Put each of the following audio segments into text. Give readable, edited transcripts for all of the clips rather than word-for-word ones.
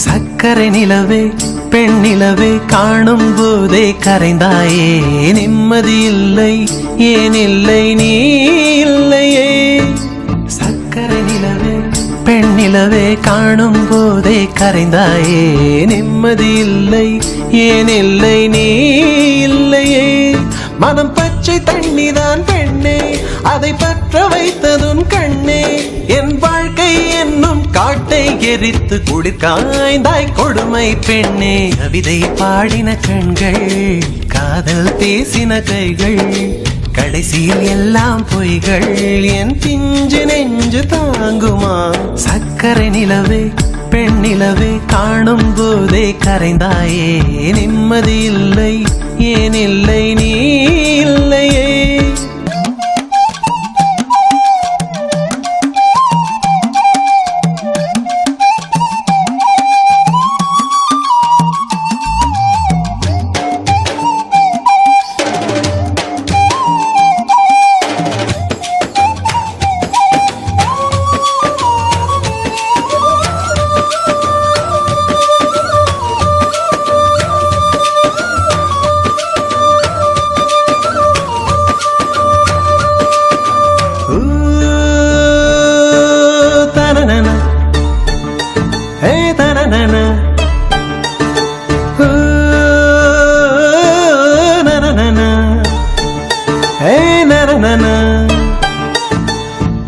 சக்கரை நிலவே பெண் நிலவே காணும் போதே கரைந்தாயே நிம்மதி இல்லை ஏன் இல்லை நீ இல்லையே சக்கரை நிலவே பெண் நிலவே காணும் போதே கரைந்தாயே நிம்மதி இல்லை ஏன் இல்லை நீ இல்லையே மனம் பச்சை தண்ணிதான் பெண்ணே அதை பற்ற வைத்ததும் கண்ணே என் வாழ்க்கை என்னும் காட்டை எரித்து குளிர்காய்ந்தாய் கொடுமை பெண்ணே கவிதை பாடின கண்கள் காதல் பேசின கைகள் கடைசியில் எல்லாம் பொய்கள் என் பிஞ்சு நெஞ்சு தாங்குமா சக்கரை நிலவே பெண் நிலவே காணும் போதே கரைந்தாயே நிம்மதி இல்லை ஏன் இல்லை நீ இல்லையே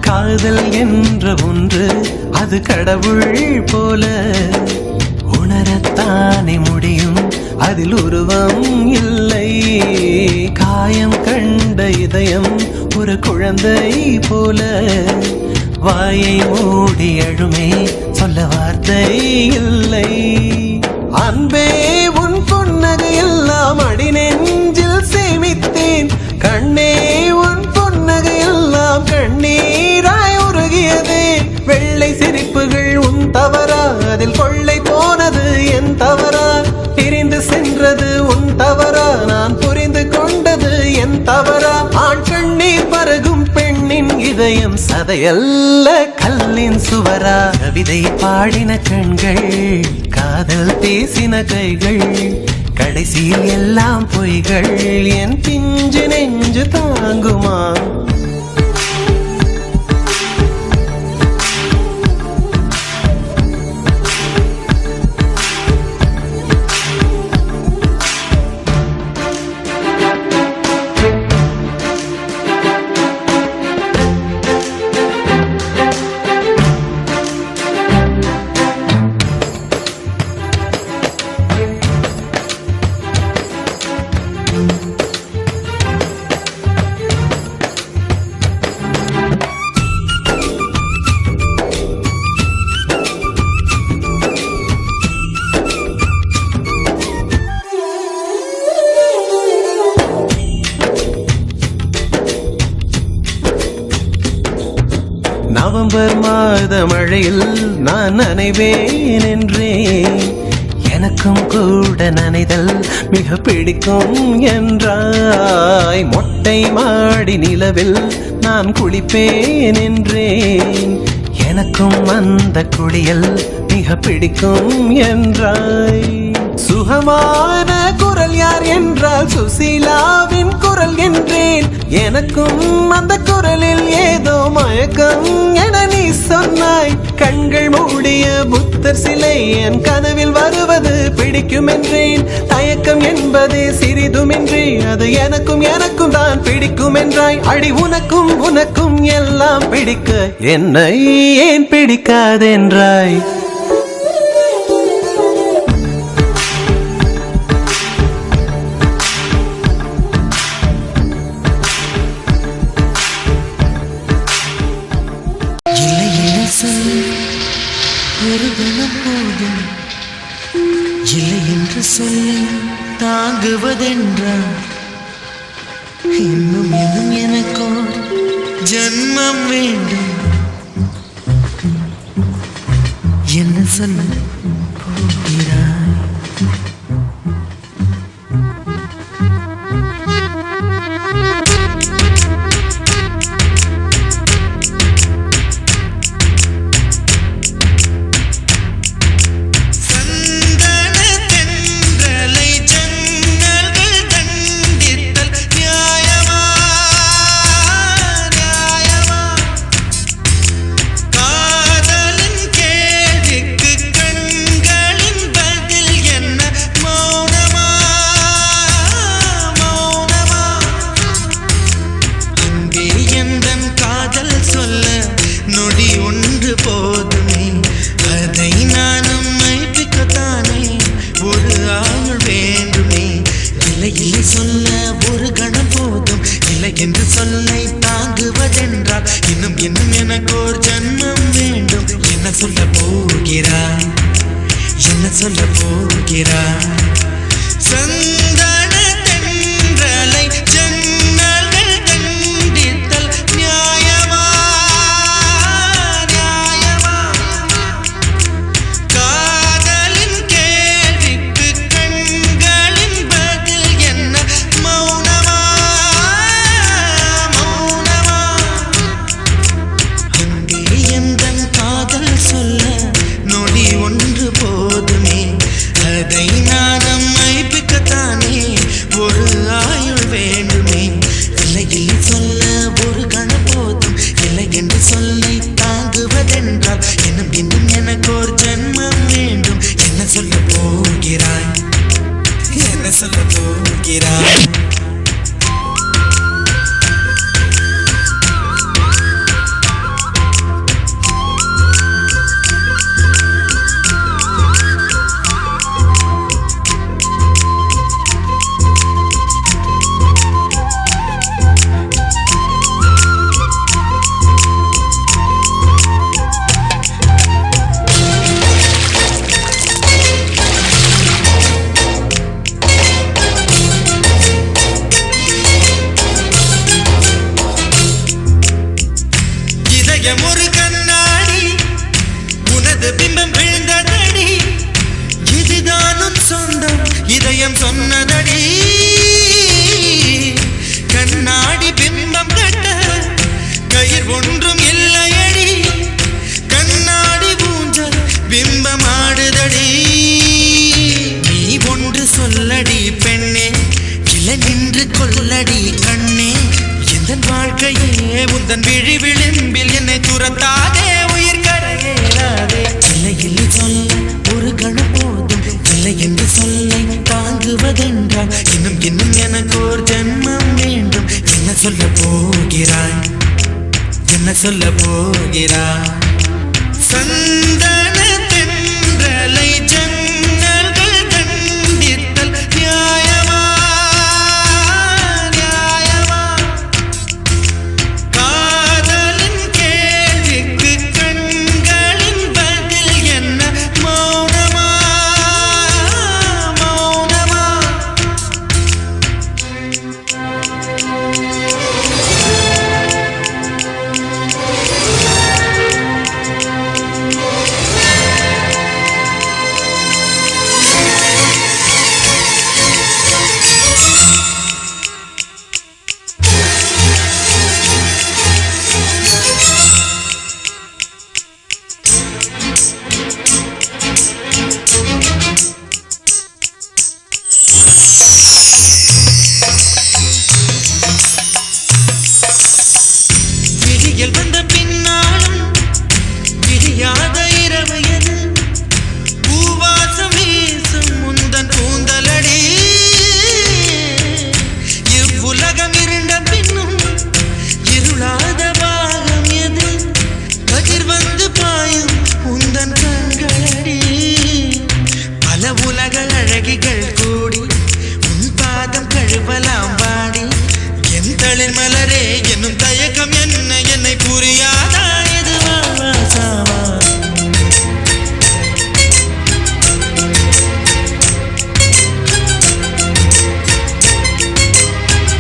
காதல் என்ற ஒன்று அது கடவுள் போல உணரத்தானே முடியும் அதில் உருவம் இல்லை காயம் கண்ட இதயம் ஒரு குழந்தை போல வாயை மூடி அழுமே சொல்ல வார்த்தை இல்லை அன்பே உன் புன்னகை எல்லாம் அடி நெஞ்சில் சேமித்தேன் கண்ணே உன் புன்னகை எல்லாம் கண்ணீராய் உருகியதே வெள்ளை சிரிப்புகள் உன் தவறா அதில் கொள்ளை போனது என் தவறா பிரிந்து சென்றது உன் தவறா நான் புரிந்து கொண்டது என் தவறா ஆண் கண்ணீர் பருகும் பெண்ணின் இதயம் சதையல்ல கல்லின் சுவரா கவிதை பாடின கண்கள் காதல் பேசின கைகள் கடைசியில் எல்லாம் பொய்கள் என் பிஞ்சு நெஞ்சு தாங்குமா நவம்பர் மாத மழையில் நான் நனைவேன் என்றேன் எனக்கும் கூட நனைதல் மிக பிடிக்கும் என்றாய் மொட்டை மாடி நிலவில் நான் குளிப்பேன் என்றேன் எனக்கும் அந்த குளியல் மிக பிடிக்கும் என்றாய் சுகமான குரல் யார் என்றால் சுசீலாவின் குரல் என்றேன் எனக்கும் அந்த குரலில் ஏதோ மயக்கம் என நீ சொன்னாய் கண்கள் மூடிய புத்தர் சிலை என் கனவில் வருவது பிடிக்கும் என்றேன் தயக்கம் என்பதே சிறிதுமின்றி அது எனக்கும் எனக்கும் தான் பிடிக்கும் என்றாய் அடி உனக்கும் உனக்கும் எல்லாம் பிடிக்க என்னை ஏன் பிடிக்காதென்றாய் ஒரு கணம் போதும் இல்லை என்று சொல்லி தாங்குவதென்றால் இன்னும் இன்னும் எனக்கோ ஜன்மம் வேண்டும் என்ன சொல்ல போகிறாய்? போதுமே அதை நானும் மைப்பிக்கத்தானே ஒரு ஆயுள் வேண்டுமே. இல்லை இல்லை சொல்ல ஒரு கணம் போதும், இல்லை என்று சொல்லை தாங்குவதென்றால் இன்னும் இன்னும் எனக்கு ஒரு ஜன்மம் வேண்டும். என்ன சொல்ல போகிறாய், என்ன சொல்ல போகிறாய்? சந்தன தென்றலை ஜன்னல்கள் கண்டித்தல் நியாயமா? போதுமே அதை நானும் மைப்பிக்கத்தானே ஒரு ஆயுள் வேண்டுமே. இல்லை இல்லை சொல்ல ஒரு கணம் போதும், இல்லை என்று சொல்லை தாங்குவதென்றால் இன்னும் இன்னும் எனக்கு ஒரு ஜன்மம் வேண்டும். என்ன சொல்ல போகிறாய், என்ன சொல்ல போகிறாய்? ஒரு கண்ணாடி உனது பிம்பம் விழுந்ததடி, இதுதானும் சொந்தம் இதயம் சொன்னதடி. கண்ணாடி பிம்பம் கட்ட கயிர் ஒன்றும் இல்லையடி, கண்ணாடி ஊஞ்சல் பிம்பம் ஆடுதடி. நீ ஒன்று சொல்லடி பெண்ணே, கிளை நின்று கொள்ளடி கண்ணே. எந்தன் வாழ்க்கையே உந்தன் விழி விளிம்பில் என்னை துரத்தாதே, உயிர் கரையேறாதே. இல்லை இல்லை சொல்ல ஒரு கணம் போதும், இல்லை என்று சொல்லை தாங்குவதென்றால் இன்னும் இன்னும் எனக்கு ஒரு ஜன்மம் வேண்டும். என்ன சொல்ல போகிறாய், என்ன சொல்ல போகிறாய்? சந்தன தென்றலை ஜன்னல்கள் கண்டித்தல் நியாயமா? வந்த பின்னாலும் விடியாத இரவு எது, பூவாசம் வீசும் முந்தன் கூந்தலடி. இவ்வுலகம் இருண்ட பின்னும் இருளாத பாகம் எது, கதிர் வந்து பாயும் உந்தன் கண்களடி. பல உலக அழகிகள் கூடி உன் பாதம் கழுவலாம் வாடி. என் தளிர் மலரே என்னும் தயக்கம் என்ன என்னை புரியாதா? இது சாவா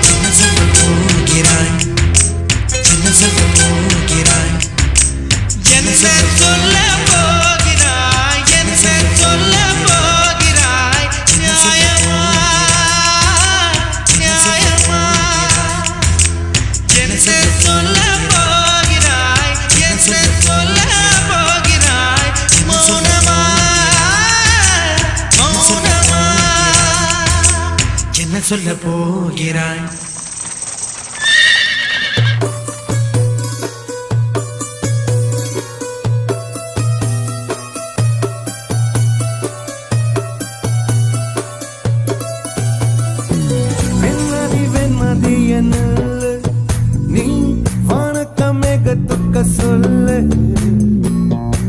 என்ன சொல்ல போகிறாய், என்ன சொல்ல போகிறாய்? என்ன சொல்ல போகிறாய், என்ன சொல்ல சொல்ல போகிறாய் நீ வணக்கம் மேகத்துக்க சொல்லு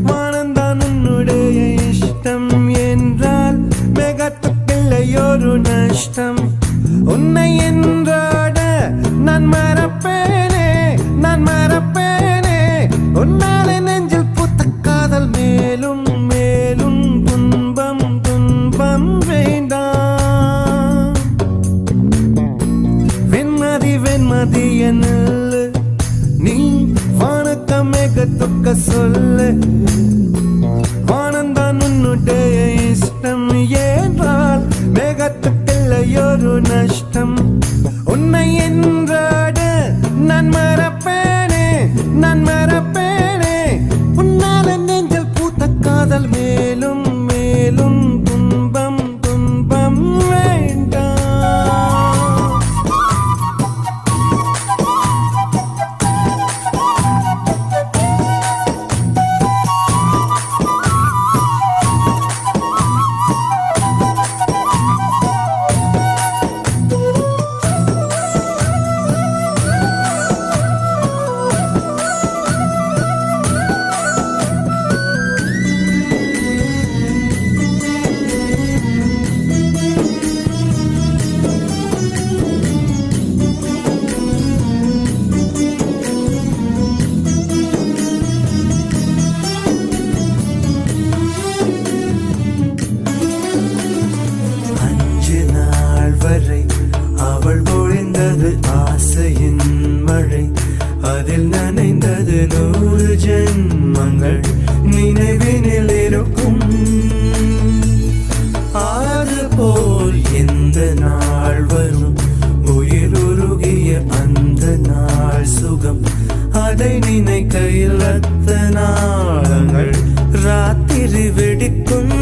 வானந்தான் உன்னுடைய இஷ்டம் என்றால் மேகத்துக்கில்லையொரு நஷ்டம் உன்னை என்றாட நான் மறப்பேனே உன்னால நெஞ்சில் புத்த காதல் மேலும் மேலும் துன்பம் வேண்டாம் வெண்மதி என்னல்ல நீ வணக்கம் மேகத்துக்க சொல்லு வானந்தான் உன்னுடைய இஷ்டம் என்றால் மேகத்துக்கில்லையொரு நஷ்டம் உன்னை என்றாட நான் மறப்பேனே உன்னால நெஞ்சில் பூத்த காதல் மேலும் மேலும் துன்பம் வேண்டாம் அவள் பொழிந்தது ஆசையின் மழை அதில் நனைந்தது 100 ஜென்மங்கள் நினைவினில் இருக்கும் அதுபோல் எந்த நாள் வரும் உயிர் உருகிய அந்த நாள் சுகம் அதை நினைக்கையில் ரத்த நாளங்கள் ராத்திரி வெடிக்கும்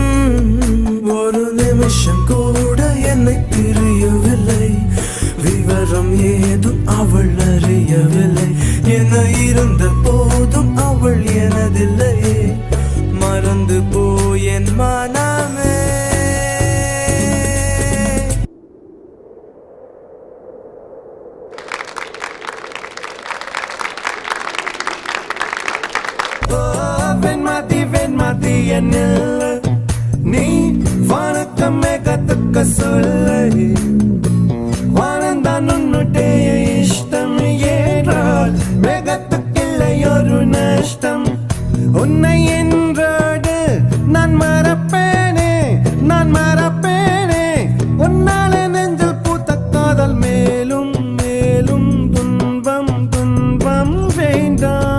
ஒரு நிமிஷம் கூட என்னை பிரியவில்லை விவரம் ஏதும் அவள் அறியவில்லை என இருந்த போதும் அவள் எனதில்லையே மறந்து போய் என் மனமே வெண்மதி என்னல்ல நீ வணக்கம் மேகத்துக்க சொல்லு வானந்தான் உன்னுடைய இஷ்டம் ஏறால் மேகத்துக்கில்லையொரு நஷ்டம் உன்னை என்றாடு நான் மறப்பேனே உன்னால நெஞ்சில் பூத்த காதல் மேலும் மேலும் துன்பம் வேண்டாம்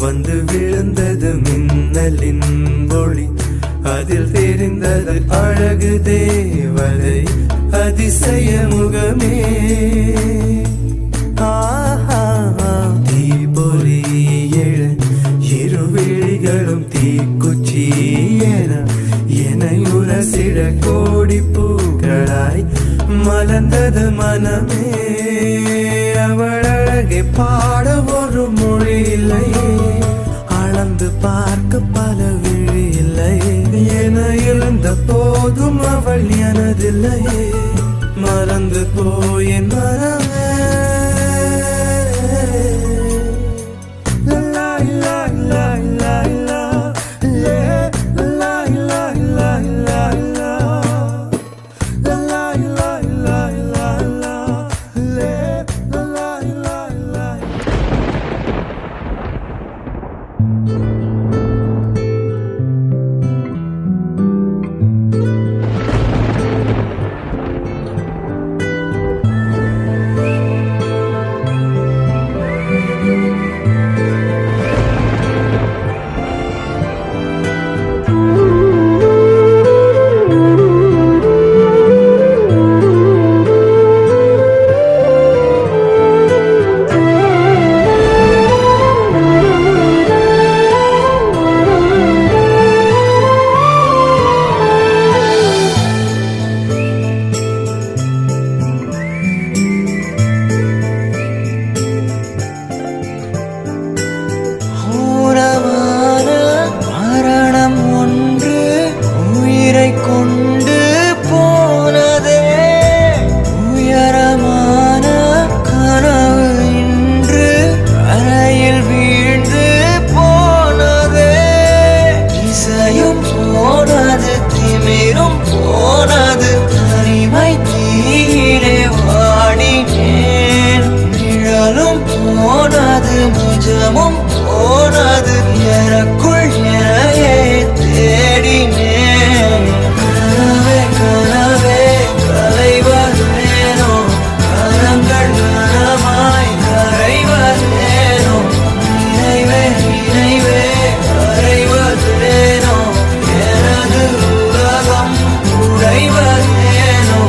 வந்து விழுந்தது மின்னலின் ஒளி அதில் தெரிந்தது அழகு தேவதை அதிசய முகமே தீபொறி எழ இருவிழிகளும் தீக்குச்சி என உரசிட கோடி பூக்களாய் மலர்ந்தது மனமே அவள் அழகை பாட ஒரு மொழி இல்லையே அளந்து பார்க்க பல விழி இல்லையே என இழந்த போதும் அவள் எனதில்லையே மறந்து போய் என் மனமே la la la la la la la la போனது நிஜமும் போனது எனக்குள் எனையே தேடினேன் கனவே கனவே கலைவதேனோ கரங்கள் கனமாய் கரைவதேனோ நினைவே நினைவே கரைவதேனோ எனது உலகம் உடைவதேனோ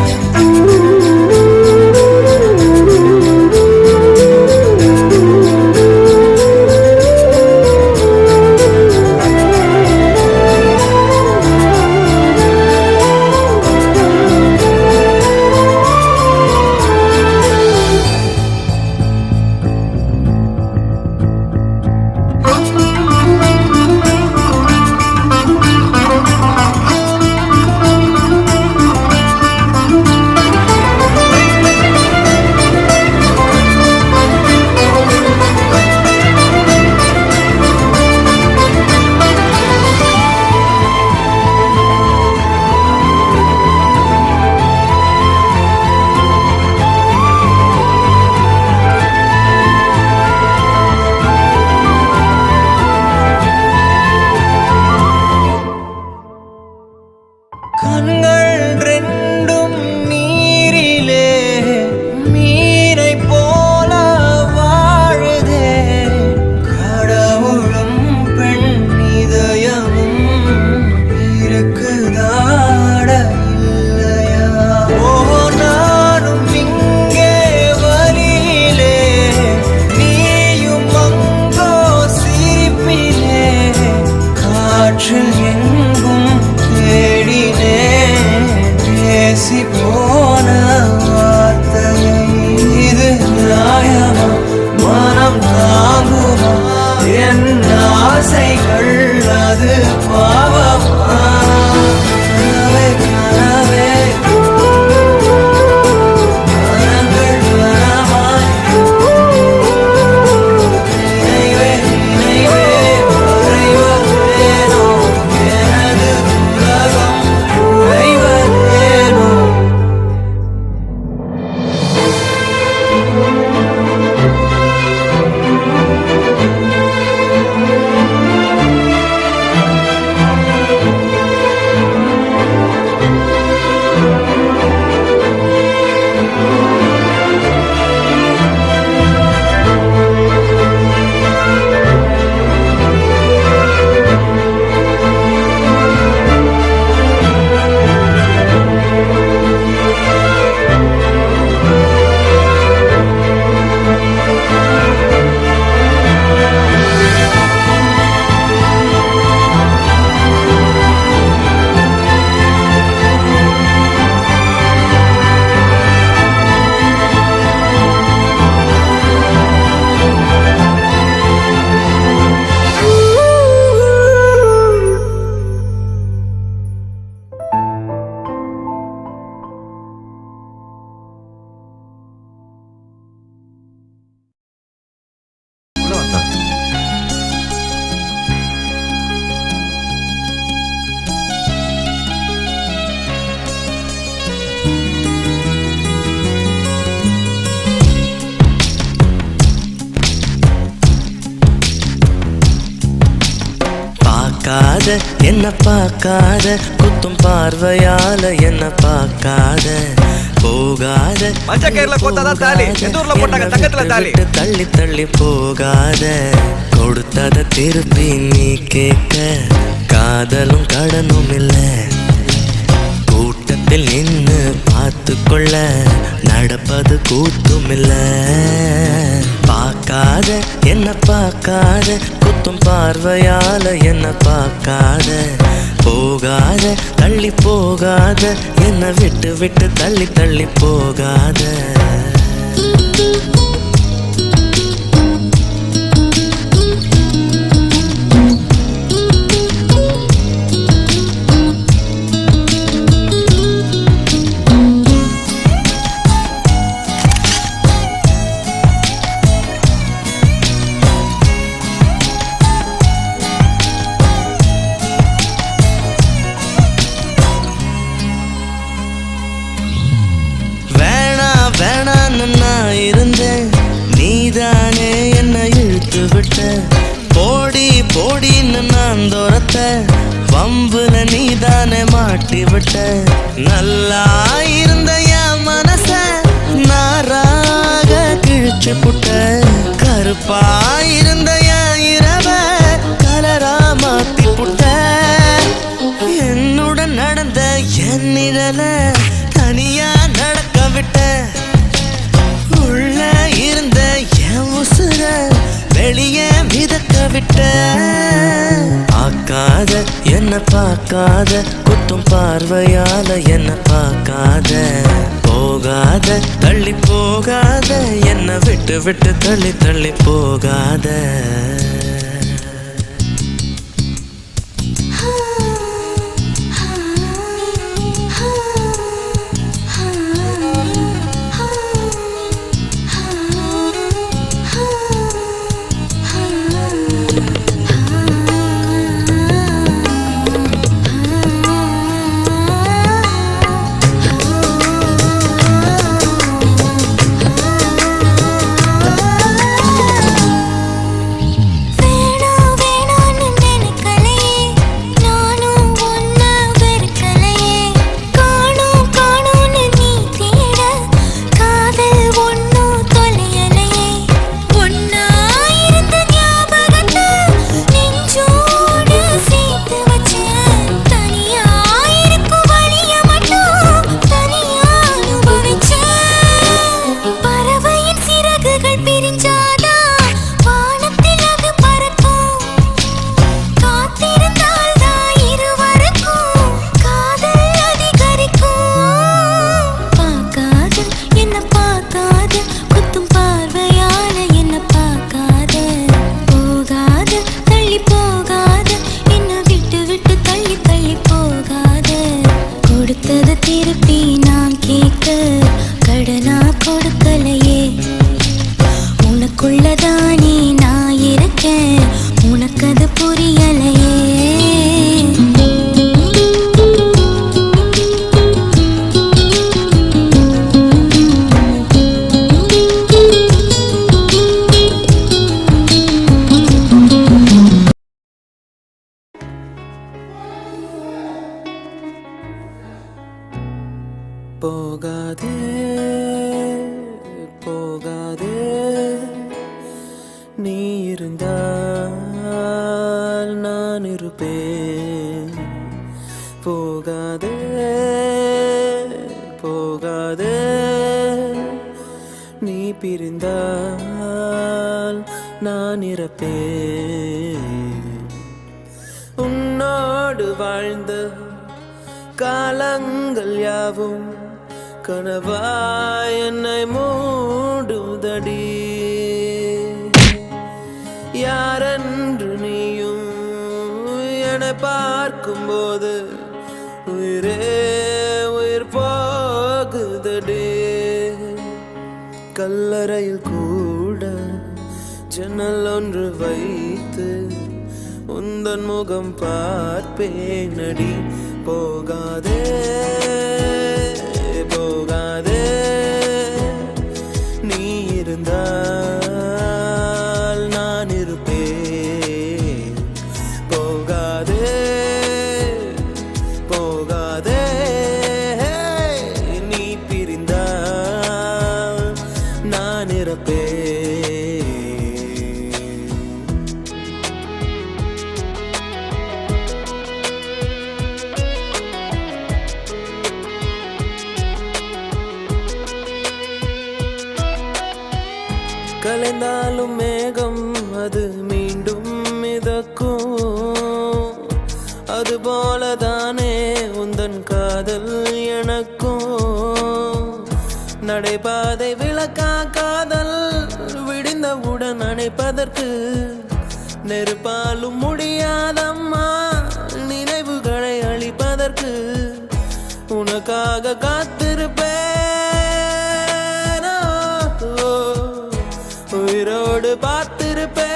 கண்கள் ரெண்டும் நீரிலே மீனை போல வாழுதே கடவுளும் பெண் இதயமும் இருக்குதாட இல்லையா ஓ நானும் இங்கே வழியிலே நீயும் அங்கோ சிரிப்பிலே காற்றில் எங்கும் பேசி போன வார்த்தையை இது நியாயமா மனம் தாங்குமா என் ஆசைகள் அது பாவமா கனவே கனவே கரங்கள் கனமாய் நினைவே நினைவே மறைவதேனோ எனது உலகம் உறைவதேனோ பார்க்காத என்ன பார்க்காத குத்தும் பார்வையால என்ன பார்க்காத போகாத தள்ளி தள்ளி போகாத கொடுத்தத திருப்பி நீ கேட்க காதலும் கடனும் இல்லை கூட்டத்தில் நின்னு பார்த்து கொள்ள நடப்பது கூத்தும் இல்லை பார்க்காத என்ன பார்க்காத குத்தும் பார்வையால என்ன பார்க்காத போகாத தள்ளி போகாத என்ன விட்டு விட்டு தள்ளி தள்ளி போகாத விட்ட நல்லா இருந்த என் மனச நாராக கிழிச்சு புட்ட கருப்பா இருந்த என் இரவ கலரா மாத்தி புட்ட என்னுடன் நடந்த என் நிழல தனியா நடக்க விட்ட உள்ள இருந்த என் உசுர வெளியே மிதக்க விட்ட பார்க்காத என்ன பார்க்காத குத்தும் பார்வையால என்ன பார்க்காத போகாத தள்ளி போகாத என்ன விட்டு விட்டு தள்ளி தள்ளி போகாத போகாதே போகாதே நீ இருந்தால் நான் இருப்பேன் போகாதே போகாதே நீ பிரிந்தால் நான் இறப்பேன் உன்னோடு வாழ்ந்த காலங்கள் யாவும் கனவாய் என்னை மூடுதடி யாரென்று நீயும் என்னை பார்க்கும்போது உயிரே உயிர் போகுதடி கல்லறையில் கூட ஜன்னல் ஒன்று வைத்து உந்தன் முகம் பார்ப்பேனடி போகாதே போகாதே நீ இருந்தால் நான் இருப்பேன் போகாதே போகாதே நீ பிரிந்தால் நான் இருப்பேன் கலைந்தாலும் மேகம் அது மீண்டும் மிதக்கும் அதுபோலதானே உந்தன் காதல் எனக்கும் நடைபாதை விளக்கா காதல் விடிந்தவுடன் அணைப்பதற்கு நெருப்பாலும் முடியாதம்மா நினைவுகளை அழிப்பதற்கு உனக்காக காத்திருப்பேன் உயிரோடு பார்த்திருப்பேன்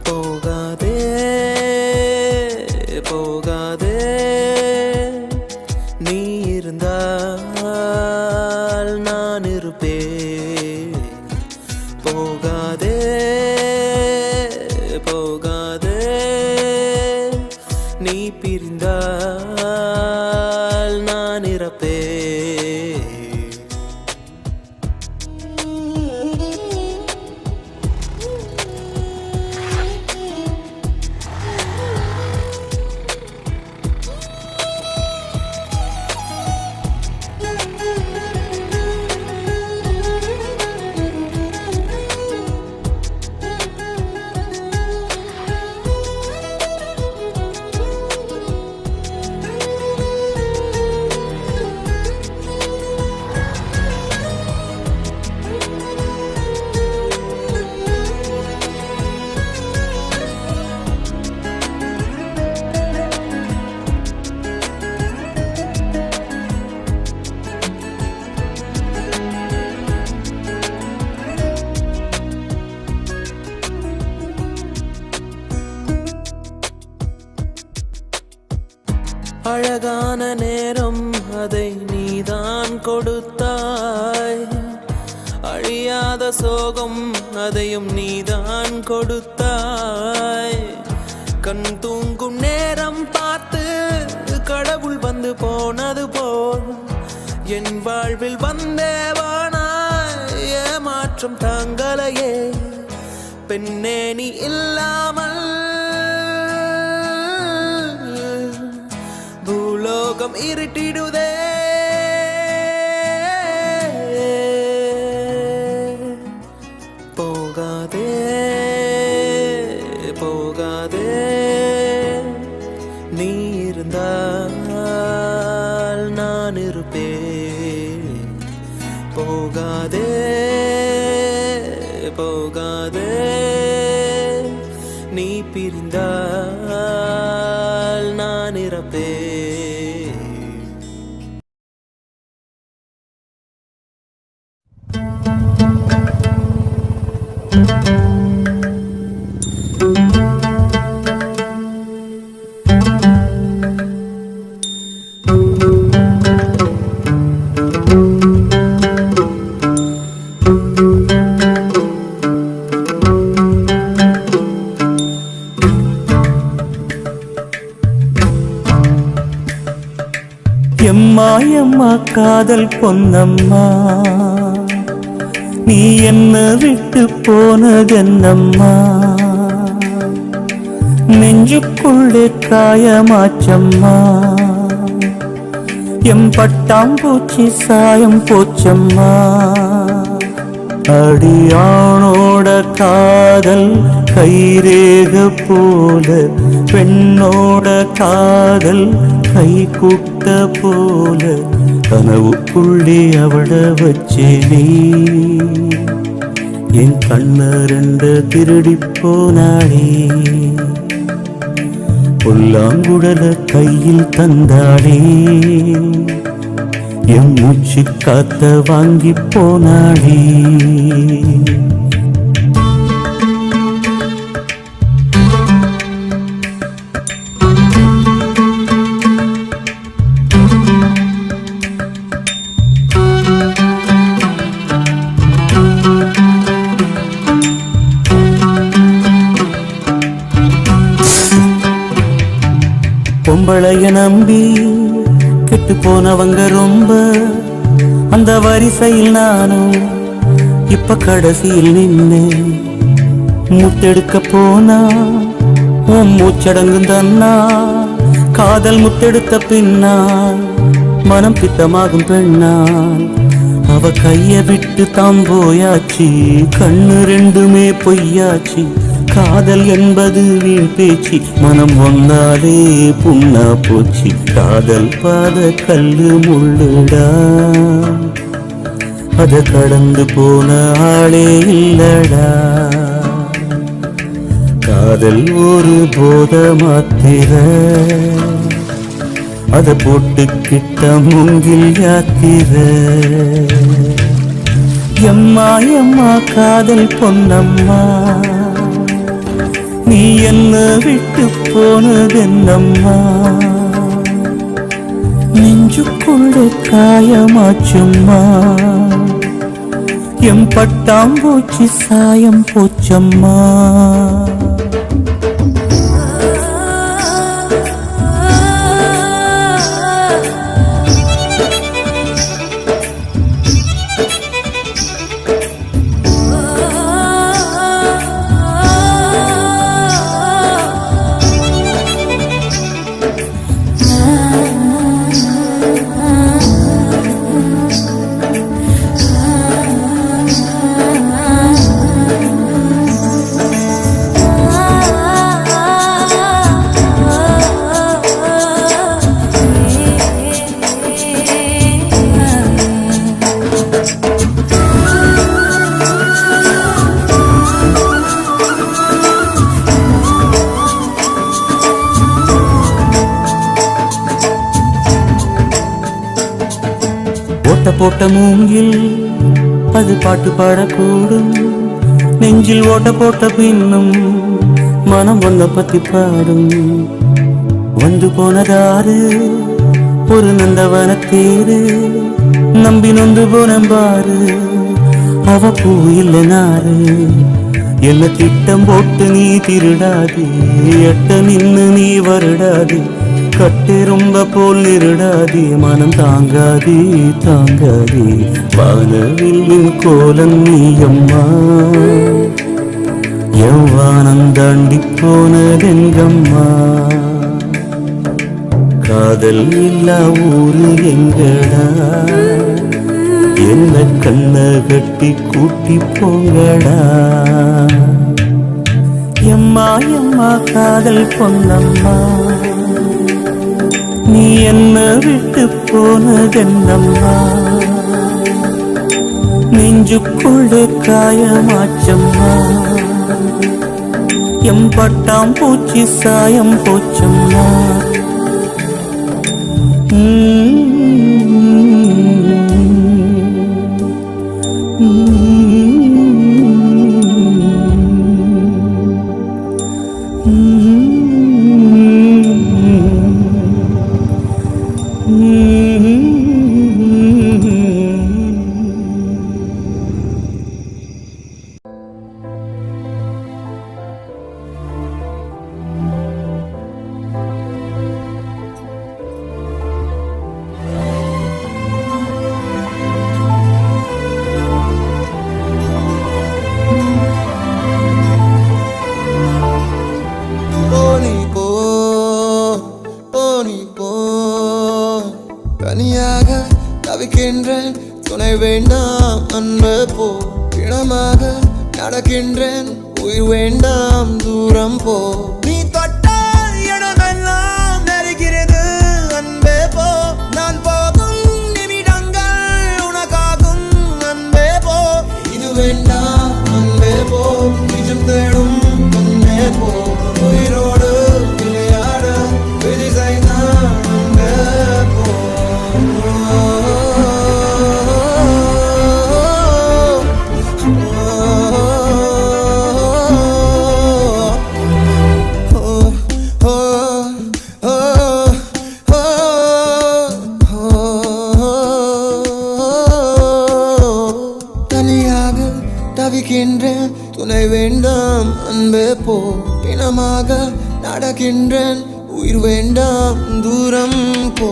போகாதே போகாதே நீ இருந்தால் நான் இருப்பேன் போகாதே போகாதே அழகான நேரம் அதை நீதான் கொடுத்தாய், அழியாத சோகம் அதையும் நீதான் கொடுத்தாய். கண் தூங்கும் நேரம் பார்த்து கடவுள் வந்து போனது போல் என் வாழ்வில் வந்தேவானாய். ஏமாற்றம் தாங்களையே பெண்ணே நீ இல்லாமல் பூலோகம் இருட்டிடுதே. போகாதே போகாதே, நீ இருந்தால் நான் இருப்பேன். போகாதே போகாதே, நீ பிரிந்தால் நான் இறப்பேன். எம்மா எம்மா காதல் பொன்னம்மா, நீ என்ன விட்டு போனதென்னம்மா? நெஞ்சுக்குள்ளே காயமாச்சம்மா, எம் பட்டாம்பூச்சி சாயம் போச்சம்மா. அடியானோட காதல் கைரேக போல, பெண்ணோட காதல் கை கூட்ட போல, கனவுக்குள்ளே அவள வச்சேனே. என் கண்ண ரெண்ட திருடி போனாளே, புல்லாங்குழல கையில் தந்தாளே. என் மூச்சு காத்த வாங்கி போனாளே. பொம்பளைய நம்பி கெட்டு போனவங்க ரொம்ப, அந்த வரிசையில் நானும் இப்ப கடைசியில் நின்னு. முத்தெடுக்க போனா உன் மூச்சடங்கும் தன்னா, காதல் முத்தெடுத்த பின்னால் மனம் பித்தமாகும் பெண்ணால். அவ கைய விட்டு தாம் போயாச்சு, கண்ணு ரெண்டுமே பொய்யாச்சு. காதல் என்பது வீண் பேச்சு, மனம் ஒன்னாலே புண்ணா போச்சு. காதல் பாத கல்லு முள்ளுடா, அத கடந்து போன ஆளே இல்லடா. காதல் ஒரு போத மாத்திர, அத போட்டுக்கிட்ட மூங்கில் யாத்திர. எம்மா எம்மா காதல் பொன்னம்மா, நீ என்ன விட்டு போனதென்னம்மா? நெஞ்சுக்குள்ள காயமாச்சும்மா, எம் பட்டாம்பூச்சி சாயம் போச்சம்மா. கட்ட போட்ட மூங்கில் அது பாட்டு பாடக்கூடும். நெஞ்சில் ஓட்ட போட்ட பின்னும் மனம் ஒன்ன பத்தி பாடும். வந்து போனதாரு ஒரு நந்தவன தேரு, நம்பி நொந்து போனம்பாரு அவ பூ இல்ல நாரு. என்ன திட்டம் போட்டு நீ திருடாது, எட்ட நின்னு நீ வருடாது, கட்டு ரொம்ப போல் நிருடாதே, மனம் தாங்காதே தாங்காதே. வானவில்லின் கோலம் நீ அம்மா, எவ்வானம் தாண்டி போனதெங்கம்மா. காதல் இல்லா ஊரு எங்கடா, என்ன கண்ண கட்டி கூட்டி போங்கடா. எம்மா எம்மா காதல் பொன்னம்மா, நீ என்ன விட்டு போனதென்னம்மா. நெஞ்சுக்குள்ளே காயமாச்சம்மா, எம் பட்டாம் பூச்சி சாயம் போச்சம்மா. தனியாக தவிக்கின்றேன், துணை வேண்டாம் அன்பு போ. இனமாக நடக்கின்றேன், உயிர் வேண்டாம் தூரம் போ. நீ தொட்டால் இடமெல்லாம் நெருகிறது அன்பே போ. நான் போகும் நிமிடங்கள் உனக்காகும் அன்பே போ. இது வேண்டாம் அன்பே போ, நிஜம் தேடும் அன்பே போ. உயிரோடு விளையாட விதி செய்தான் அன்பே போ. தவிக்கின்றேன், துணை வேண்டாம் அன்பே போ. இனமாக நடக்கின்றேன், உயிர் வேண்டாம் தூரம் போ.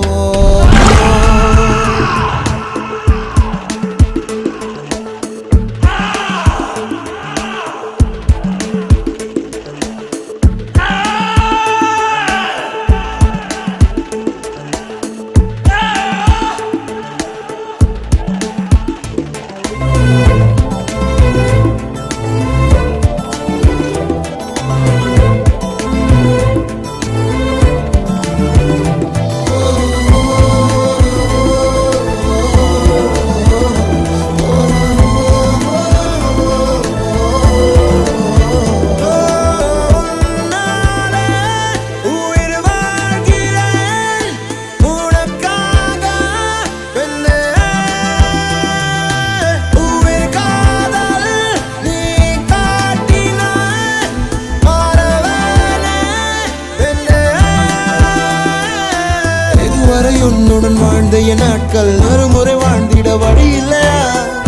உன்னுடன் வாழ்ந்த என் நாட்கள் மறுமுறை வாழ்ந்திட வழி இல்லையா?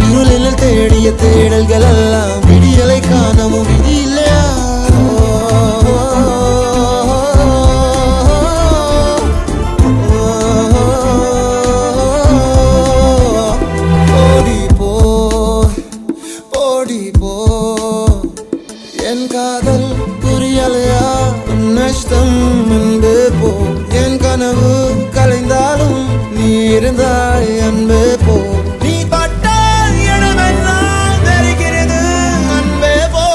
இருளில் தேடிய தேடல்கள் எல்லாம் விடியலை காணவும் விதி இல்லையா? ஓடி போ ஓடி போ, என் காதல் புரியலையா நஷ்டம் அன்பே போ. என் கனவு கலைந்தாலும் நீ இருந்தாய் அன்பே போ. நீ பட்டால் இடமெல்லாம் தெரிகிறது அன்பே போ.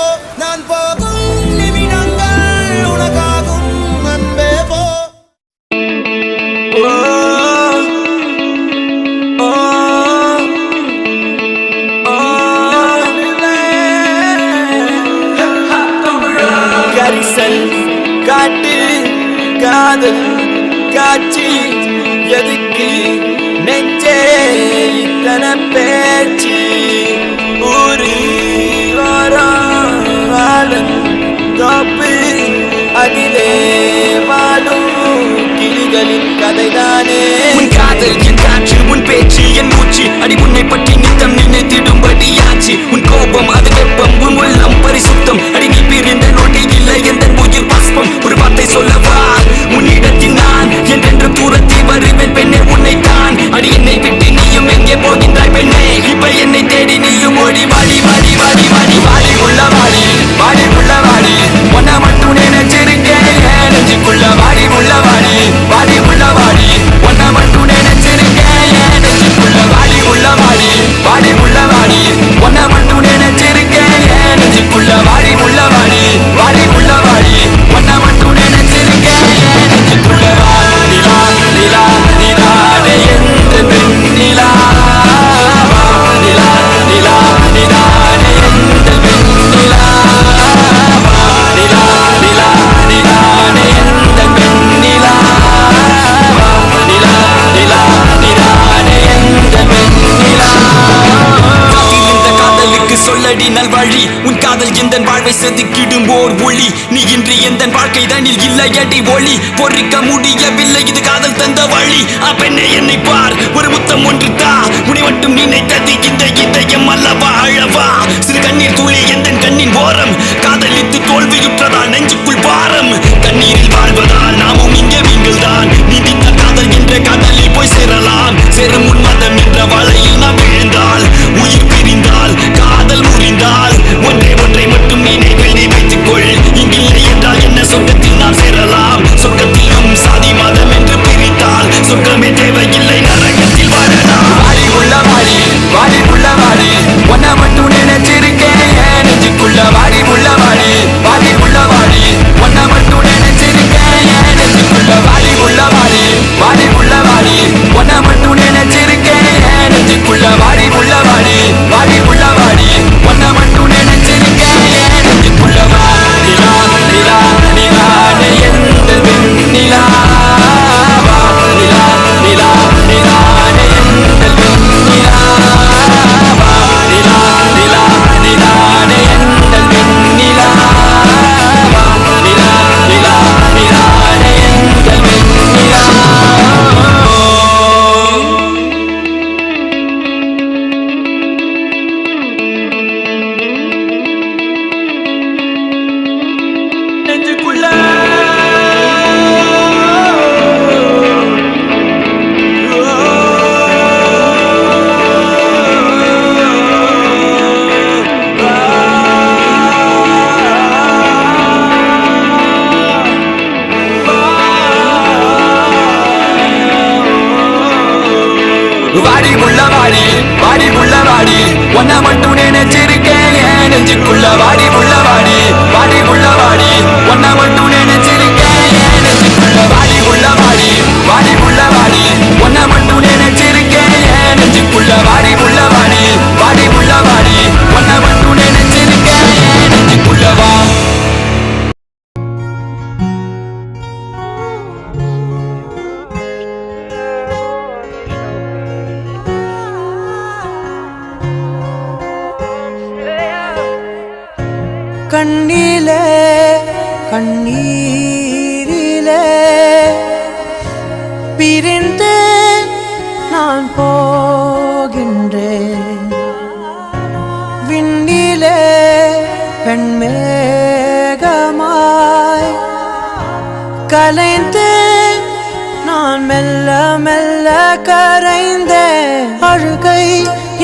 நான் போகும் நிமிடங்கள் உனக்காகும் அன்பே போ. கரிசல் காட்டு காதல் காட்சி எதுக்கு நெஞ்சே மனப்பேச்சு ஊரு வாரம் தோப்பு அதிலே வாழும் கிளிகளின் கதைதானே. உன் காதல் என் காற்று, உன் பேச்சு என் மூச்சு, அடி உன்னை பற்றி நித்தம் நினைத்திடும்படியாச்சு. உன் கோபம் அது வெப்பம், உன் உள்ளம் பரிசுத்தம், அடி நீ பிரிந்த நொடி இல்லை எந்த உயிர் பாஸ்பம். ஒரு வார்த்தை சொல்லவா உன்னிடத்தில் நான் என்றென்று தூரத்தில் வருவேன் பெண்ணே உன்னைத்தான். அடி என்னை விட்டு நீயும் எங்கே போகின்றாய் பெண்ணே, இப்ப என்னை தேடி நீயும் ஓடி வாடி வாடி வாடி வாடி வாடி உள்ள வாடி வாடி உள்ள வாடி ஒன்ன மட்டும் நினைச்சிருக்கேன் நெஞ்சுக்குள்ள வாடி உள்ள வாடி வாடி உள்ள வாடி ஒன்ன மட்டும் நினைச்சிருக்கேன் நெஞ்சுக்குள்ள வாடி உள்ள வாடி வாடி உள்ள வாடி ஒன்ன மட்டும் நினைச்சிருக்கேன் நெஞ்சுக்குள்ள வாடி உள்ள வாடி வாடி உள்ள வாடி ஒன்ன மட்டும் நினைச்சிருக்கேன் நெஞ்சுக்குள்ள நிலா நிலா நிலாடே எந்த பெண்ணிலா நிலா நிலா நிலாடே எந்த பெண்ணிலா நிலா நிலா நிலாடே எந்த பெண்ணிலா நிலா நிலா நிலாடே எந்த பெண்ணிலா. காத்திருந்த காதலுக்கு சொல்லடி நல்வழி, உன் காதல் எந்தன் வாழ்வை செதுக்கிடும் ஓர் ஒளி. நீ இன்று எந்தன் வாழ்க்கை தனில் இல்லையடி ஒளி, பொறிக்க முடியவில்லை இது காதல் தந்த வழி. பெண்ணே என்னை பார், ஒரு முத்தம் ஒன்று தா, உன்னை மட்டும் நினைத்தது இந்த இதயம் அல்லவா அழவா. சிறு கண்ணீர் தூளி எந்தன் கண்ணின் ஓரம், காதலித்து தோல்வியுற்றதால் நெஞ்சுக்குள் பாரம். கண்ணீரில் வாழ்வதால் நாமும் இங்கே நீங்கள் தான், நீதித்த காதல் என்ற காதலில் போய் சேரலாம். சேரும் உன்மதம் என்ற வலையில் நாம் விழுந்தால், உயிர் பிரிந்தால் காதல் முறிந்தால், ஒன்றை ஒன்றை மட்டும் நினைவில் நீ வைத்துக்கொள். இங்கில்லை என்றால் என்ன சொர்க்கத்தில் நாம் சேரலாம். சொர்க்கத்திலும் சாதி மதம் என்று பிரித்தால் சொர்க்கமே தேவையில்லை நரகத்தில் வாழலாம். வாடி உள்ள வாடி வாடி உள்ள வாடி ஒன்ன மட்டும் நினைச்சிருக்கேன் நெஞ்சுக்குள்ள வாடி உள்ள வாடி வாடி உள்ள வாடி ஒன்ன மட்டும் நினைச்சிருக்கேன் நெஞ்சுக்குள்ள வாடி உள்ள வாடி வாடி உள்ள வாடி ஒன்ன மட்டும் நினைச்சிருக்கேன் நெஞ்சுக்குள்ள வாடி உள்ள வாடி வாடி உள்ள வாடி ஒன்ன மட்டும் நினைச்சிருக்கேன் நெஞ்சுக்குள்ள நிலா நிலா நிலாடே எந்த பெண்ணிலா நிலா நிலா நிலாடே எந்த பெண்ணிலா நிலா நிலா நிலாடே எந்த பெண்ணிலா நிலா நிலா நிலாடே எந்த பெண்ணிலா. நெஞ்சுக்குள்ள வாடி உள்ள வாடி வாடி உள்ள வாடி ஒன்ன மட்டும் நினைச்சிருக்கேன் நெஞ்சுக்குள்ள வாடி உள்ள வாடி வாடி உள்ள வாடி ஒன்ன மட்டும் நினைச்சிருக்கேன் நெஞ்சுக்குள்ள வாடி உள்ள வாடி வாடி உள்ள வாடி ஒன்ன மட்டும் நினைச்சிருக்கேன் நெஞ்சுக்குள்ள வாடி உள்ள வாடி வாடி உள்ள வாடி ஒன்ன மட்டும் நினைச்சிருக்கேன் நெஞ்சுக்குள்ள வா. கண்ணிலே கண்ணீரிலே பிரிந்து நான் போகின்றேன். விண்ணிலே பெண்மேகமாய் கலைந்து நான் மெல்ல மெல்ல கரைந்தேன். அழுகை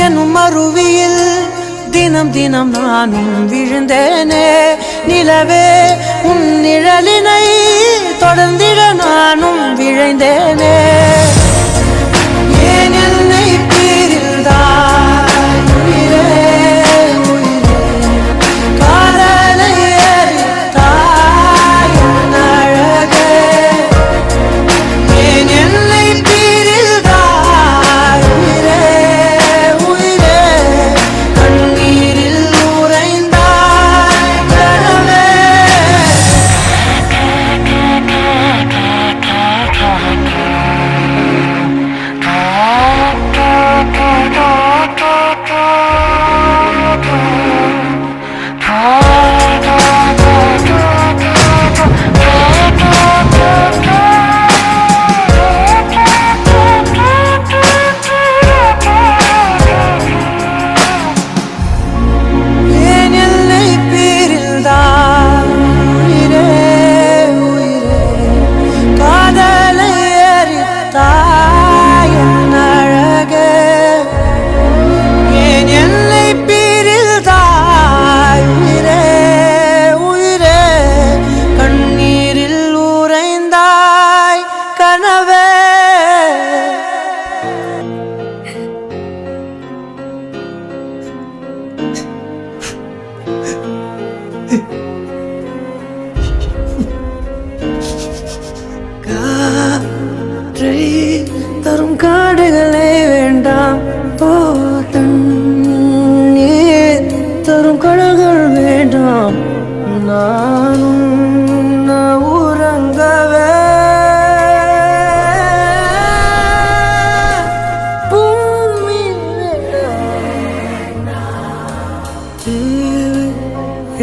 எனும் அருவியில் தினம் தினம் நானும் விழுந்தேனே. நிலவே உன் நிழலினை தொடர்ந்திட நானும் விழைந்தேனே. ஏன் என்னை பிரிந்தாய் உயிரே உயிரே, காதலை எரித்தாய் என் அழகே. ஏன் என்னை பிரிந்தாய் உயிரே உயிரே, கண்ணீரில் உறைந்தாய் கனவே. ஏன் எல்லை பிரிந்தாய் உயிரே உயிரே காதலை எரித்தாய் என் அழகே ஏன் எல்லை பிரிந்தாய் உயிரே உயிரே கண்ணீரில் உறைந்தாய் கனவே காற்றை தரும் காடுகளே வேண்டாம் ஓ தண்ணீர் தரும் கடல்கள் வேண்டாம் நானும் உறங்கவே பூமி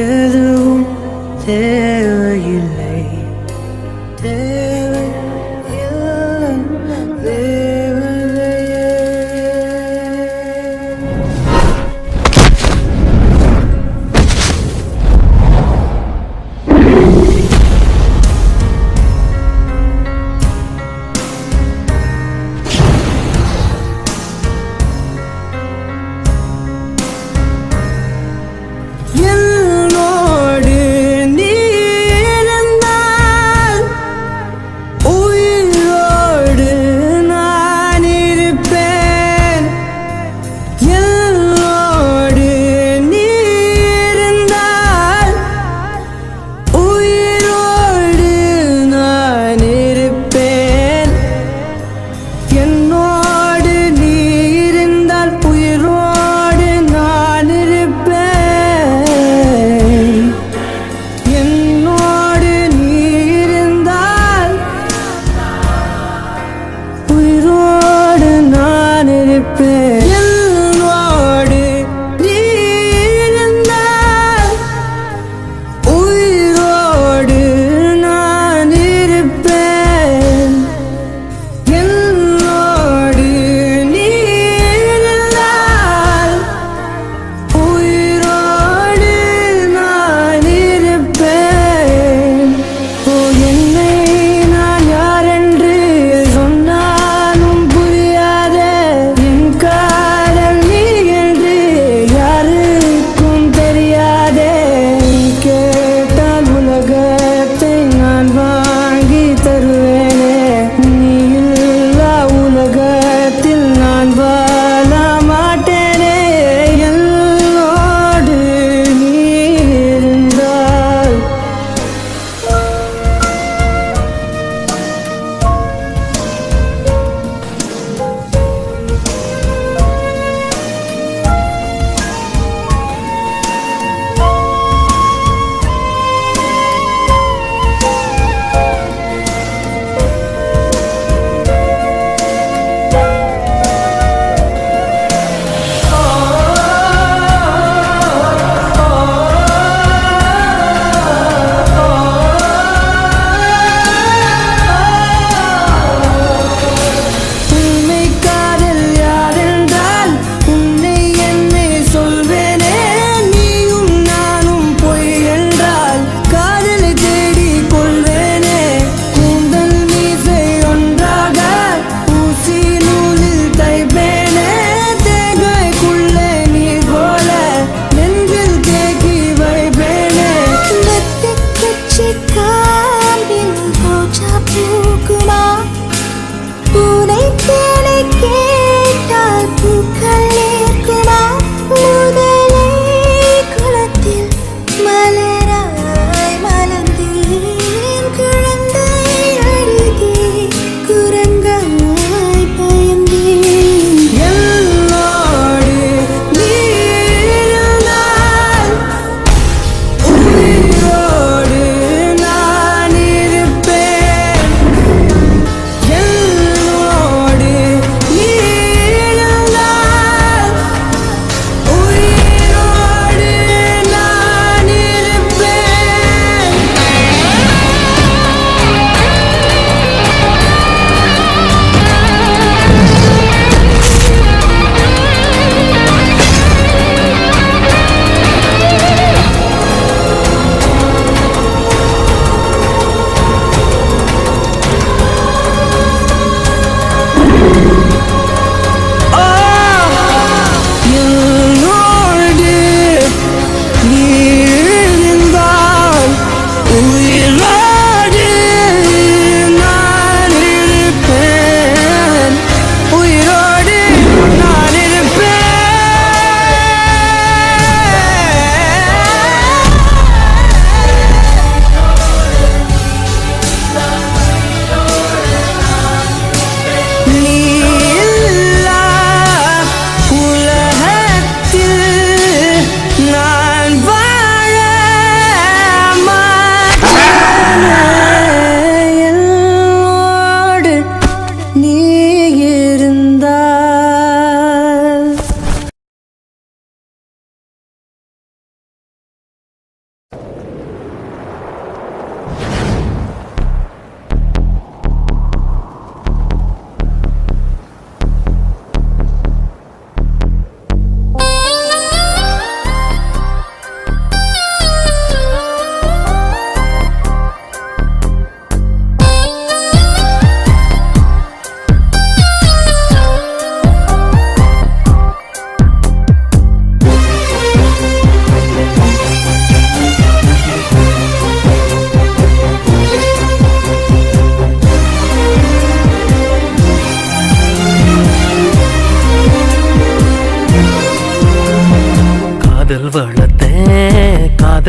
எதுவும் தேவையில்லை தேவையில்லை தேவையில்லையே என்னோடு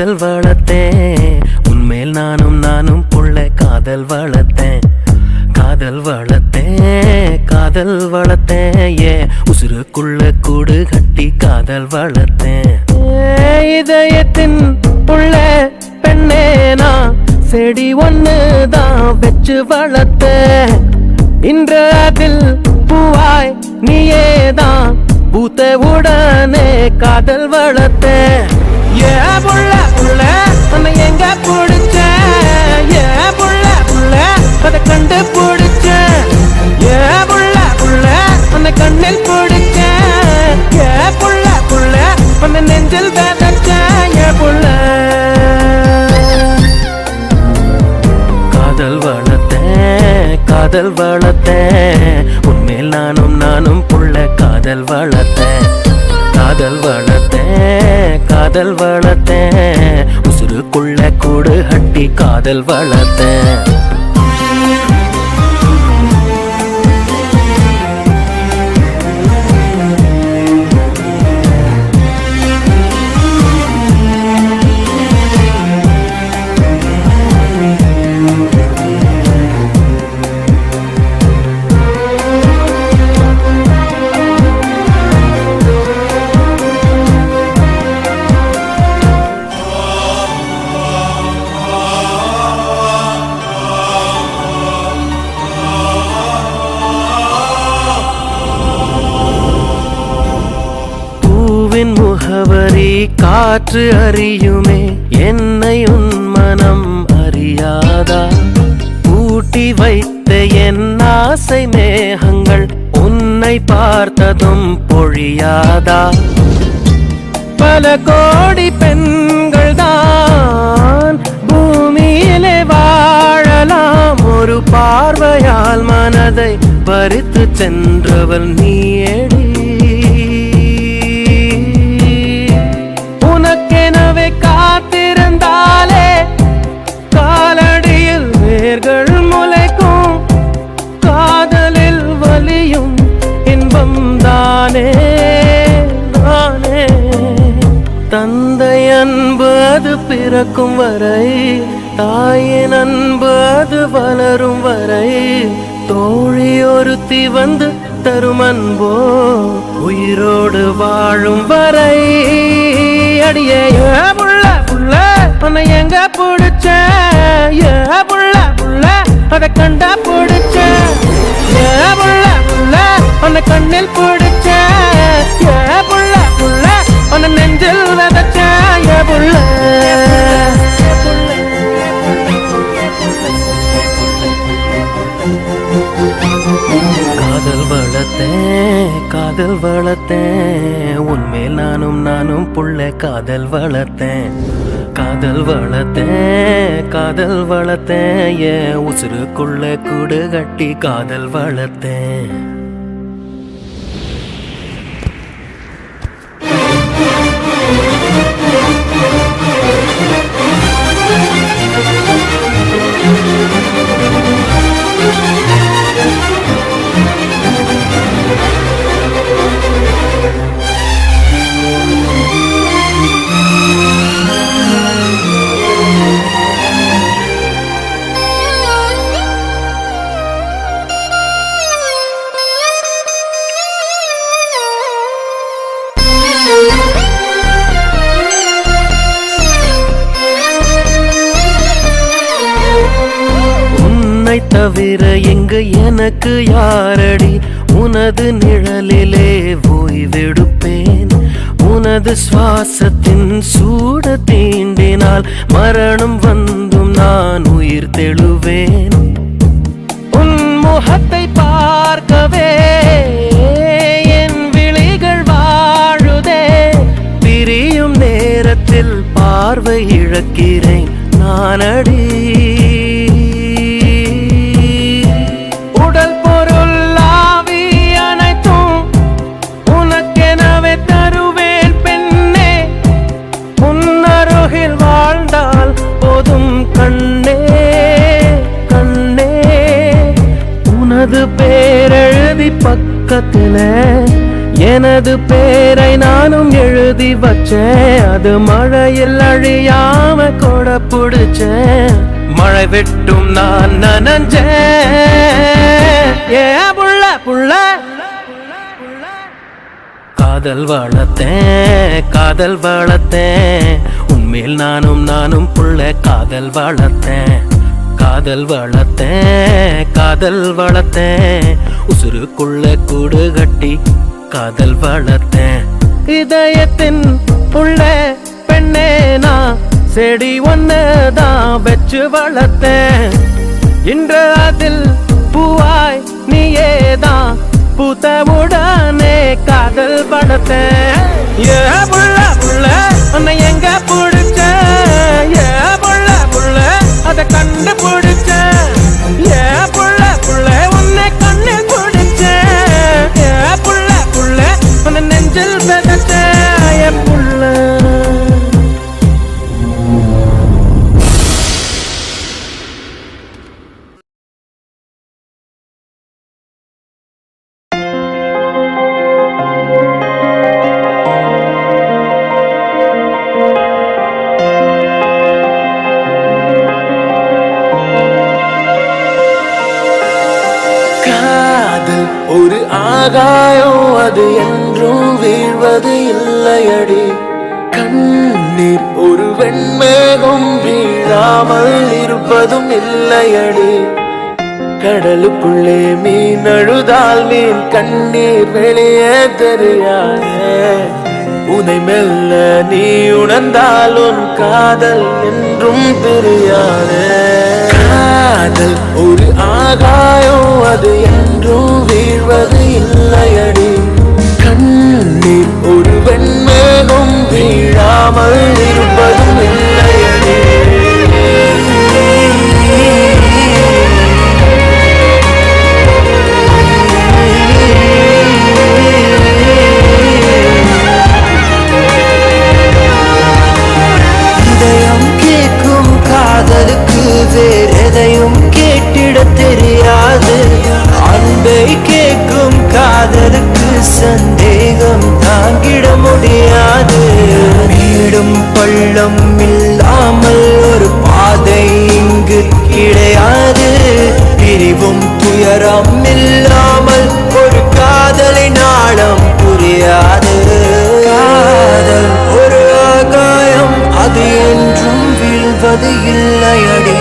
காதல் வளர்த்தேன் உன்மேல் நானும் புள்ள காதல் வளர்த்தேன் காதல் வளர்த்தேன் காதல் வளர்த்தேன் ஏ உசுருக்குள்ள கூடு கட்டி காதல் வளர்த்தேன் இதயத்தின் புள்ள பெண்ணே நான் செடி ஒண்ணுதான் வச்சு வளர்த்தேன் இன்று அதில் பூவாய் நீயேதான் பூத்த உடனே காதல் வளர்த்தேன் ஏ புள்ள புள்ள உன்னை எங்க பிடிச்ச ஏ புள்ள புள்ள அதை கண்டு பிடிச்ச ஏ புள்ள புள்ள உன்னை கண்ணில் பிடிச்ச ஏ புள்ள புள்ள உன்னை நெஞ்சில் விதைச்ச ஏ புள்ள காதல் வளர்த்தேன் காதல் வளர்த்தேன் உன்மேல் நானும் புள்ள காதல் வளர்த்தேன் காதல் வளர்த்தேன் காதல் வளர்த்தேன் உசுருக்குள்ள கூடு கட்டி காதல் வளர்த்தேன் முகவரி காற்று அறியுமே என்னை உன் மனம் அறியாதா பூட்டி வைத்த என் ஆசை மேகங்கள் உன்னை பார்த்ததும் பொழியாதா பல கோடி பெண்கள் தான் பூமியிலே வாழலாம் ஒரு பார்வையால் மனதை பறித்து சென்றவள் நீயேடி உனக்கெனவே காத்திருந்தாலே காலடியில் வேர்கள் முளைக்கும் காதலில் வலியும் இன்பம் தானே தானே தந்தை அன்பு அது பிறக்கும் வரை தாயின் அன்பு அது வளரும் வரை தோழி ஒருத்தி வந்து தரும் அன்போ உயிரோடு வாழும் வரை அடியே ஏ புள்ள புள்ள உன்னை எங்க பிடிச்ச ஏ புள்ள புள்ள அதை கண்டா பிடிச்ச ஏ புள்ள புள்ள உன்னை கண்ணில் பிடிச்ச ஏ புள்ள புள்ள உன்னை நெஞ்சில் விதைச்ச ஏ புள்ள காதல் வளர்த்தேன் காதல் வளர்த்தேன் உன்மேல் நானும் புள்ள காதல் வளர்த்தேன் காதல் வளர்த்தேன் காதல் வளர்த்தேன் ஏன் உசுருக்குள்ள கூடு கட்டி காதல் வளர்த்தேன் தவிர எங்கு எனக்கு யாரடி உனது நிழலிலே ஓய்வெடுப்பேன் உனது சுவாசத்தின் சூட தீண்டினால் மரணம் வந்தும் நான் உயிர் தெழுவேன் உன் முகத்தை பார்க்கவே என் விழிகள் வாழுதே பிரியும் நேரத்தில் பார்வை இழக்கிறேன் நானடி கண்ணே கண்ணே உனது பேரெழுதி பக்கத்துல எனது பேரை நானும் எழுதி வச்சேன், அது மழையில் அழியாம கொட புடிச்சேன். மழை வெட்டும் நான் நனஞ்சேன். ஏ புள்ள புள்ள காதல் வளர்த்தேன், காதல் வளர்த்தேன். உண்மையில் நானும் புள்ள காதல் வளர்த்தேன், காதல் வளர்த்தேன், காதல் வளர்த்தேன். உசுருக்குள்ள கூடு கட்டி காதல் வளர்த்தேன். இதயத்தின் உள்ள பெண்ணே நான் செடி ஒன்னுதான் வச்சு வளர்த்தேன். இன்று அதில் பூவாய் நீயேதான் பூத்தவுடனே காதல் வளர்த்தேன். ஏ புள்ள புள்ள உன்னை எங்க பிடிச்ச, ஏ புள்ள புள்ள அதை கண்டு பிடிச்ச, ஏ புள்ள புள்ள உன்னை கண்ணு பிடிச்ச, ஏ புள்ள புள்ள உன்னை நெஞ்சில் விதைச்ச. ஏ புள்ள ஒரு ஆகாயம், அது என்றும் வீழ்வது இல்லையடி. கண்ணீர் ஒரு வெண்மேகம், வீழாமல் இருப்பதும் இல்லையடி. கடலுக்குள்ளே மீன் அழுதால் மீன் கண்ணீர் வெளியே தெரியாது. உனை மெல்ல நீ உணர்ந்தால் உன் காதல் என்றும் தெரியாது. காதல் ஒரு ஆகாயம், அது என்றும் வீழ்வது இல்லையடி. கண்ணீர் ஒரு வெண்மேகம், வீழாமல் இருப்பதும் இல்லையடி. இதயம் கேட்கும் காதலுக்கு வேறு எதையும் கேட்டிட தெரியாது. அன்பை கேட்கும் காதலுக்கு சந்தேகம் தாங்கிட முடியாது. வீடும் பள்ளம் இல்லாமல் ஒரு பாதை இங்கு கிடையாது. பிரிவும் துயரம் இல்லாமல் ஒரு காதலின் ஆழம் புரியாது. காதல் ஒரு ஆகாயம், அது என்றும் வீழ்வது இல்லையடி.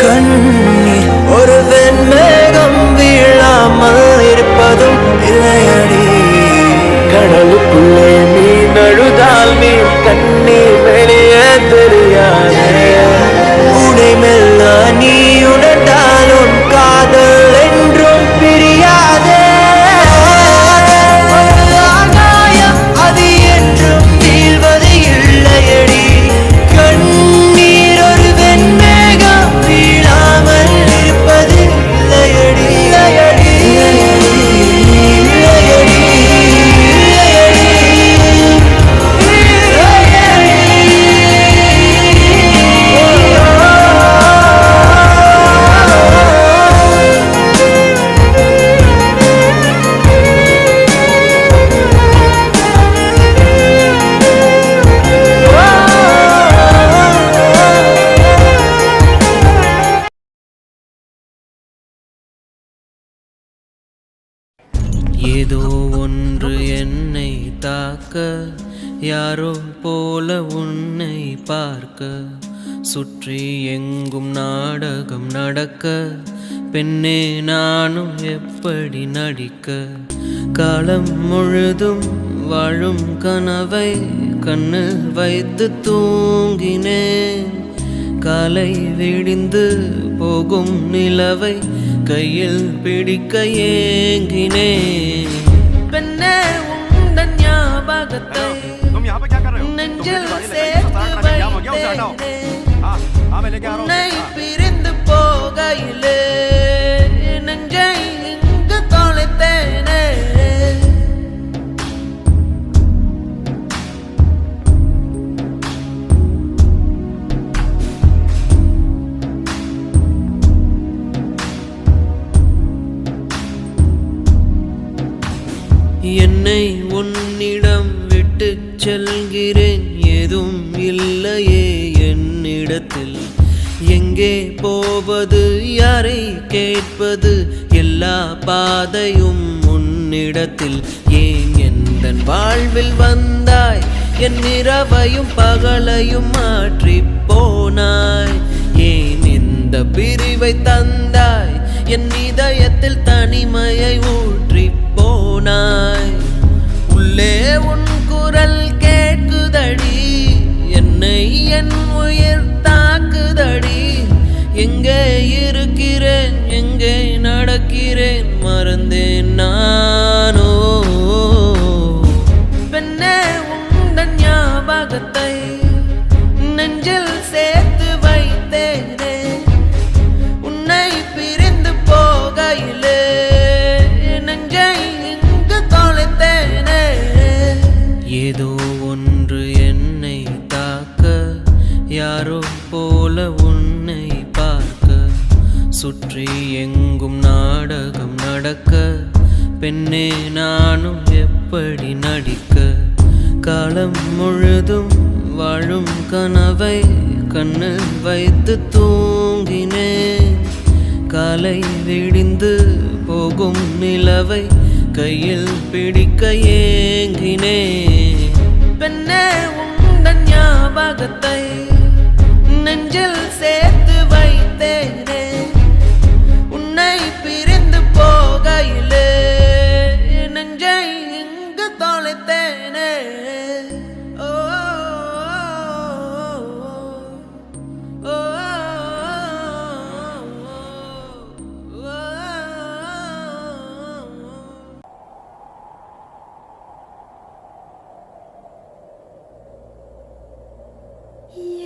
கண்ணீர் ஒரு வெண்மேகம், வீழாமல் இருப்பதும் இல்லையடி. கடலுக்குள்ளே மீன் அழுதால் மீன் கண்ணீர் வெளியே தெரியாது. உனை மெல்ல நீ உணர்ந்தால் உன் காதல் என்றும் பிரியாதே. ஆகாயம், அது என்றும் வீழ்வது இல்லையடி. கண்ணீர் ஒரு வெண்மேகம், வீழாமல் இருப்பது இல்லையடி. இல்லையடி, இல்லையடி, ஏதோ ஒன்று என்னை தாக்க, யாரோ போல உன்னை பார்க்க, சுற்றி எங்கும் நாடகம் நடக்க, பெண்ணே நானும் எப்படி நடிக்க. காலம் முழுதும் வாழும் கனவை கண்ணில் வைத்து தூங்கினேன். காலை விடிந்து போகும் நிலவை கையில் பிடிக்க ஏங்கினேன். பெண்ணே உந்தன் ஞாபகத்தை நெஞ்சில் சேர்த்து வைத்தேனே. உன்னை பிரிந்து போகையிலே நெஞ்சை இங்கு தொலைத்தேனே. என்னை உன்னிடம் விட்டு செல்கிறேன், எதுவும் இல்லையே என்னிடத்தில். எங்கே போவது, யாரை கேட்பது, எல்லா பாதையும் உன்னிடத்தில். ஏன் எந்தன் வாழ்வில் வந்தாய், என் இரவையும் பகலையும் மாற்றி போனாய். ஏன் இந்த பிரிவை தந்தாய், என் இதயத்தில் தனிமையை ஊற்றி போனாய். உள்ளே உன் குரல் கேட்குதடி, என்னை என் உயிர் தாக்குதடி. எங்கே இருக்கிறேன், எங்கே நடக்கிறேன், மறந்தேன் நானோ. பெண்ணே உந்தன் ஞாபகத்தை நெஞ்சில் சேர்த்து வைத்தேனே, உன்னை பிரிந்து போகையிலே நெஞ்சை இங்கு தொலைத்தேனே. ஏதோ ஒன்று என்னை தாக்க, யாரோ போல உன்னை பார்க்க, சுற்றி எங்கும் நாடகம் நடக்க. பெண்ணே நானும் எப்படி நடிக்க, காலம் முழுதும் வாழும் கனவை கண்ணில் வைத்து தூங்கினேன். காலை விடிந்து போகும் நிலவை கையில் பிடிக்க ஏங்கினேன். பெண்ணே உந்தன் ஞாபகத்தை நெஞ்சில் சேர்த்து வைத்தேனே, உன்னை பிரிந்து போகையிலே நெஞ்சை இங்கு தொலைத்தேனே. ஓ ஓ Yeah.